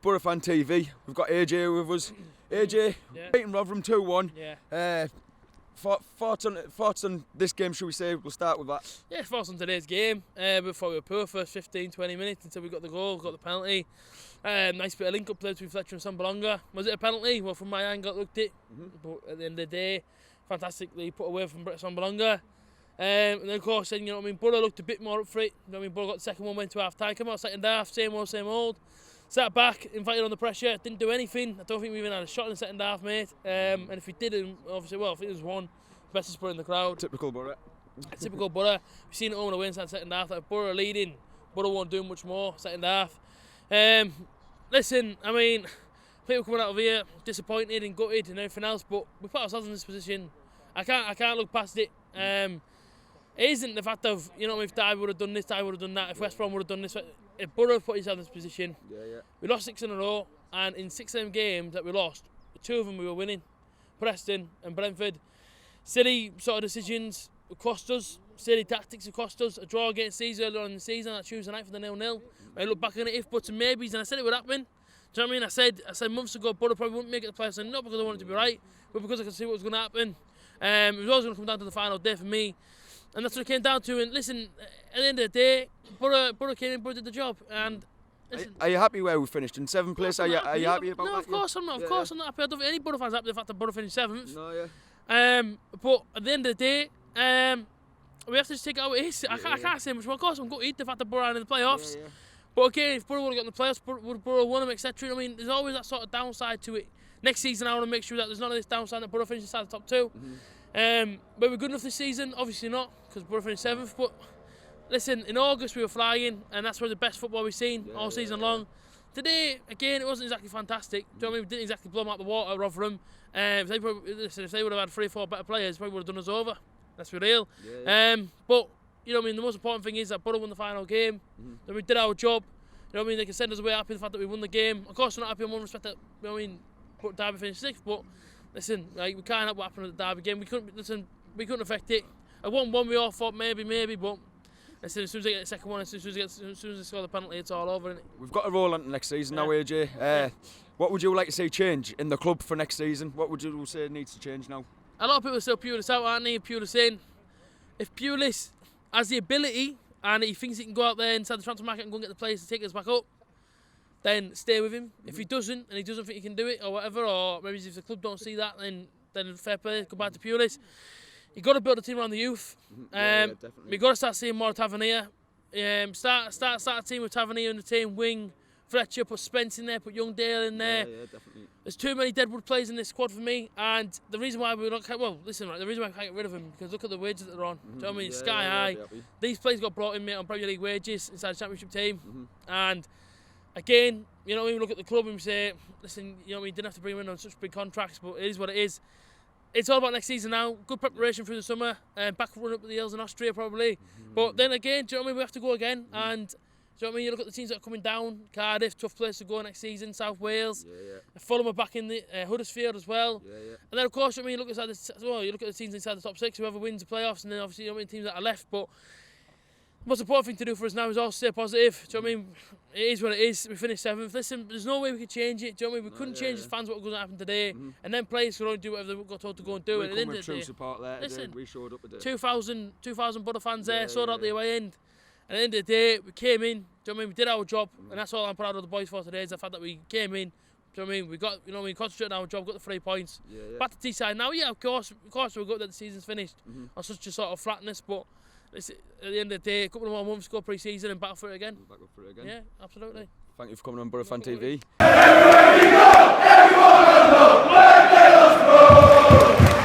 Boro Fan TV. We've got AJ with us. AJ, beating Rotherham 2-1. Yeah. Thoughts on this game, should we say? We'll start with that. Yeah, thoughts on today's game. We thought we were poor first 15-20 minutes until we got the goal, got the penalty. Nice bit of link-up play between Fletcher and Sambalonga. Was it a penalty? Well, from my angle, I looked it. But at the end of the day, fantastically put away from Sambalonga. And then, of course, you know what I mean, Boro looked a bit more up for it. You know what I mean, Boro got the second one, went to half-time, came out second half, same old. Sat back, invited on the pressure, didn't do anything. I don't think we even had a shot in the second half, mate. And if we did, obviously, well, I think it was one. Best spur in the crowd. Typical Boro. Typical Boro. We've seen it over the wins in the second half. Like Boro leading, Boro won't do much more second half. Listen, I mean, people coming out of here disappointed and gutted and everything else, but we put ourselves in this position. I can't look past it. It isn't the fact of, you know, if Derby would have done this, Derby would have done that, if West Brom would have done this. If Boro put himself in this position, we lost 6 in a row, and in 6 of them games that we lost, 2 of them we were winning. Preston and Brentford. Silly sort of decisions cost us. Silly tactics have cost us. A draw against Leeds earlier on in the season that Tuesday night for the 0-0. I look back on it, if, buts and maybes, and I said it would happen. Do you know what I mean? I said months ago Boro probably wouldn't make it the playoffs, and not because I wanted to be right, but because I could see what was going to happen. It was always going to come down to the final day for me. And that's what it came down to. And listen, at the end of the day, Boro came in, Boro did the job. And listen, are you happy where we finished in 7th place? Are you happy about that? No, of course I'm not. Of course I'm not happy. I don't think any Boro fans are happy with the fact that Boro finished 7th. No, yeah. But at the end of the day, we have to just take it how it is. I can't say much more. Of course, I'm going to eat the fact that Boro are in the playoffs. Yeah. But again, if Boro would have got in the playoffs, would Boro won them, etc. I mean, there's always that sort of downside to it. Next season, I want to make sure that there's none of this downside that Boro finishes inside the top 2. But we're good enough this season? Obviously not, because Boro finished 7th. But listen, in August we were flying, and that's where the best football we've seen all season long. Today, again, it wasn't exactly fantastic. Do you know what I mean? We didn't exactly blow them out the water at Rotherham. If they would have had 3 or 4 better players, probably would have done us over. Let's be real. But, you know what I mean, the most important thing is that Boro won the final game, that we did our job. You know what I mean? They can send us away happy with the fact that we won the game. Of course, we're not happy in one respect that, you know what I mean, Derby finished 6th, but listen, like, we can't help what happened at the Derby game. We couldn't affect it. At 1-1, we all thought maybe, but listen, as soon as they get the second one, as soon as they score the penalty, it's all over, isn't it? We've got to roll on to next season now, AJ. What would you like to see change in the club for next season? What would you say needs to change now? A lot of people are still Pulis out, aren't they? Pulis in. If Pulis has the ability and he thinks he can go out there inside the transfer market and go and get the players to take us back up, then stay with him. If he doesn't, and he doesn't think he can do it or whatever, or maybe if the club don't see that, then fair play, go back to Pulis. You've got to build a team around the youth. We've got to start seeing more Tavernier. Start a team with Tavernier in the team, wing, Fletcher, put Spence in there, put Youngdale in there. Yeah, definitely. There's too many Deadwood players in this squad for me, and the reason why we're not, the reason why I can't get rid of them, because look at the wages that they're on. Do you know what I mean? Sky high. These players got brought in, mate, on Premier League wages inside the Championship team. And again, you know, we look at the club and we say, listen, you know, we didn't have to bring them in on such big contracts, but it is what it is. It's all about next season now. Good preparation through the summer. Back run up the hills in Austria probably. But then again, do you know what I mean? We have to go again. And do you know what I mean? You look at the teams that are coming down. Cardiff, tough place to go next season. South Wales. Fulham are back in the Huddersfield as well. And then of course, you know what I mean, you look at the teams inside the top 6. Whoever wins the playoffs, and then obviously you know what I mean, teams that are left. But the most important thing to do for us now is all stay positive. Do you know what I mean? It is what it is. We finished 7th. Listen, there's no way we could change it. Do you know what I mean? We couldn't change as fans what was going to happen today. And then players could only do whatever they got told to go and do. We come with true support there. Listen, we showed up with it. 2,000 Boro fans there, sold out the away end. And at the end of the day, we came in. Do you know what I mean? We did our job, and that's all I'm proud of the boys for today. Is the fact that we came in. Do you know what I mean? We got, you know, we concentrated on our job, got the 3 points. Back to Teesside now. Yeah, of course we're good that the season's finished on such a sort of flatness, but at the end of the day, a couple of more months, go pre-season and battle for it again. Back up for it again. Yeah, absolutely. Thank you for coming on Boro Fan TV. Everywhere we go, everyone will know, we're Middlesbrough.